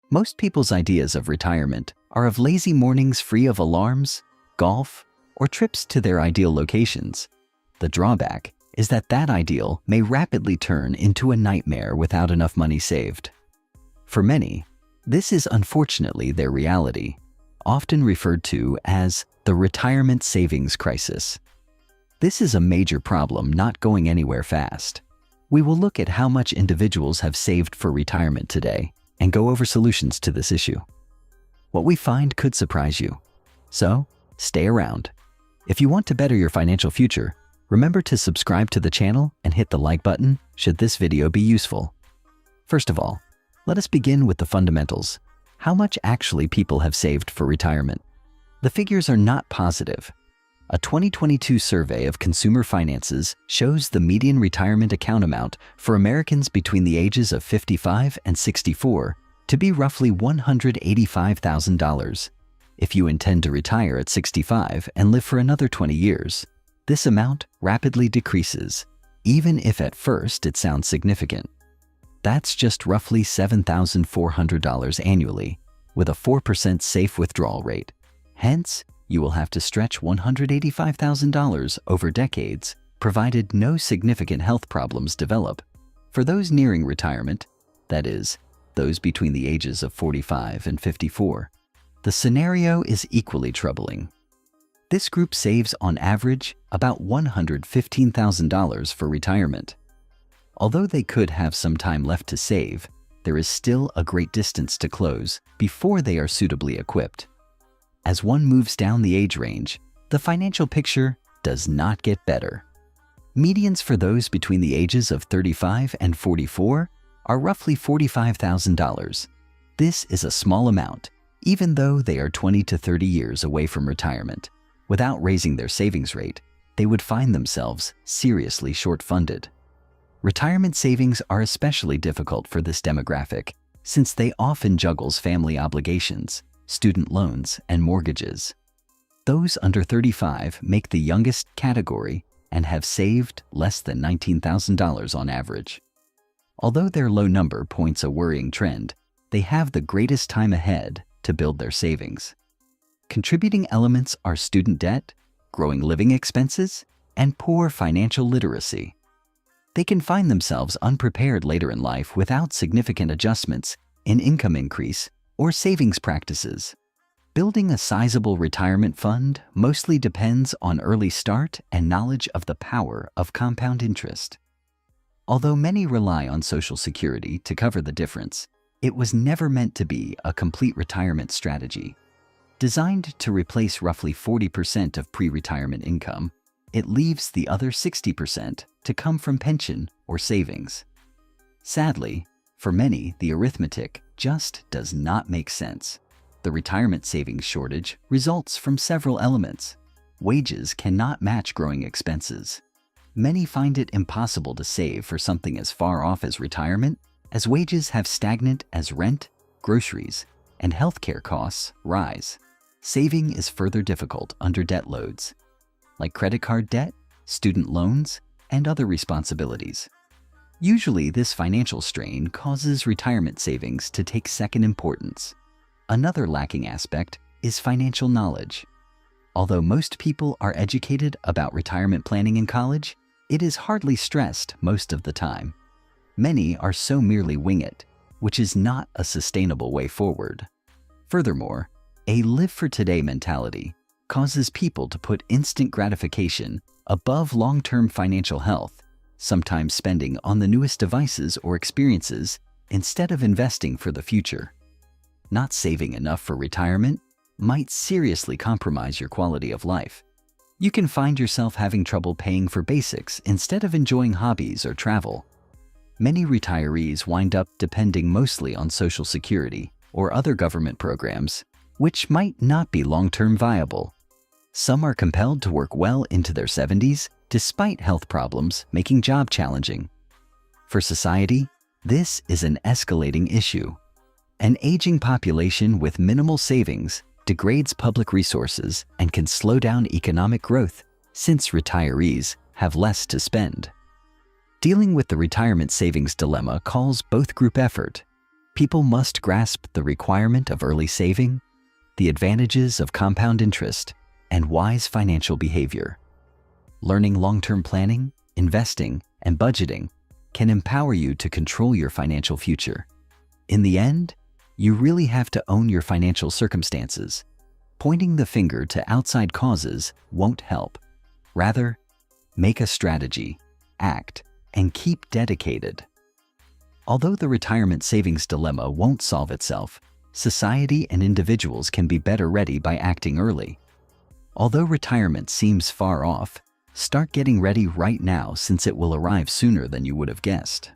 Most people's ideas of retirement are of lazy mornings free of alarms, golf, or trips to their ideal locations. The drawback is that that ideal may rapidly turn into a nightmare without enough money saved. For many, this is unfortunately their reality, often referred to as the retirement savings crisis. This is a major problem not going anywhere fast. We will look at how much individuals have saved for retirement today and go over solutions to this issue. What we find could surprise you. So, stay around. If you want to better your financial future, remember to subscribe to the channel and hit the like button should this video be useful. First of all, let us begin with the fundamentals. How much actually people have saved for retirement? The figures are not positive. A 2022 survey of consumer finances shows the median retirement account amount for Americans between the ages of 55 and 64 to be roughly $185,000. If you intend to retire at 65 and live for another 20 years, this amount rapidly decreases, even if at first it sounds significant. That's just roughly $7,400 annually, with a 4% safe withdrawal rate. Hence, you will have to stretch $185,000 over decades, provided no significant health problems develop. For those nearing retirement, that is, those between the ages of 45 and 54, the scenario is equally troubling. This group saves on average about $115,000 for retirement. Although they could have some time left to save, there is still a great distance to close before they are suitably equipped. As one moves down the age range, the financial picture does not get better. Medians for those between the ages of 35 and 44 are roughly $45,000. This is a small amount, even though they are 20 to 30 years away from retirement. Without raising their savings rate, they would find themselves seriously short-funded. Retirement savings are especially difficult for this demographic, since they often juggles family obligations, student loans, and mortgages. Those under 35 make the youngest category and have saved less than $19,000 on average. Although their low number points a worrying trend, they have the greatest time ahead to build their savings. Contributing elements are student debt, growing living expenses, and poor financial literacy. They can find themselves unprepared later in life without significant adjustments in income increase or savings practices. Building a sizable retirement fund mostly depends on early start and knowledge of the power of compound interest. Although many rely on Social Security to cover the difference, it was never meant to be a complete retirement strategy. Designed to replace roughly 40% of pre-retirement income, it leaves the other 60% to come from pension or savings. Sadly, for many, the arithmetic just does not make sense. The retirement savings shortage results from several elements. Wages cannot match growing expenses. Many find it impossible to save for something as far off as retirement, as wages have stagnant as rent, groceries, and healthcare costs rise. Saving is further difficult under debt loads, like credit card debt, student loans, and other responsibilities. Usually, this financial strain causes retirement savings to take second importance. Another lacking aspect is financial knowledge. Although most people are educated about retirement planning in college, it is hardly stressed most of the time. Many are so merely wing it, which is not a sustainable way forward. Furthermore, a live-for-today mentality causes people to put instant gratification above long-term financial health, sometimes spending on the newest devices or experiences instead of investing for the future. Not saving enough for retirement might seriously compromise your quality of life. You can find yourself having trouble paying for basics instead of enjoying hobbies or travel. Many retirees wind up depending mostly on Social Security or other government programs, which might not be long-term viable. Some are compelled to work well into their 70s despite health problems making job challenging. For society, this is an escalating issue. An aging population with minimal savings degrades public resources and can slow down economic growth since retirees have less to spend. Dealing with the retirement savings dilemma calls both group effort. People must grasp the requirement of early saving, the advantages of compound interest, and wise financial behavior. Learning long-term planning, investing, and budgeting can empower you to control your financial future. In the end, you really have to own your financial circumstances. Pointing the finger to outside causes won't help. Rather, make a strategy, act, and keep dedicated. Although the retirement savings dilemma won't solve itself, society and individuals can be better ready by acting early. Although retirement seems far off, start getting ready right now since it will arrive sooner than you would have guessed.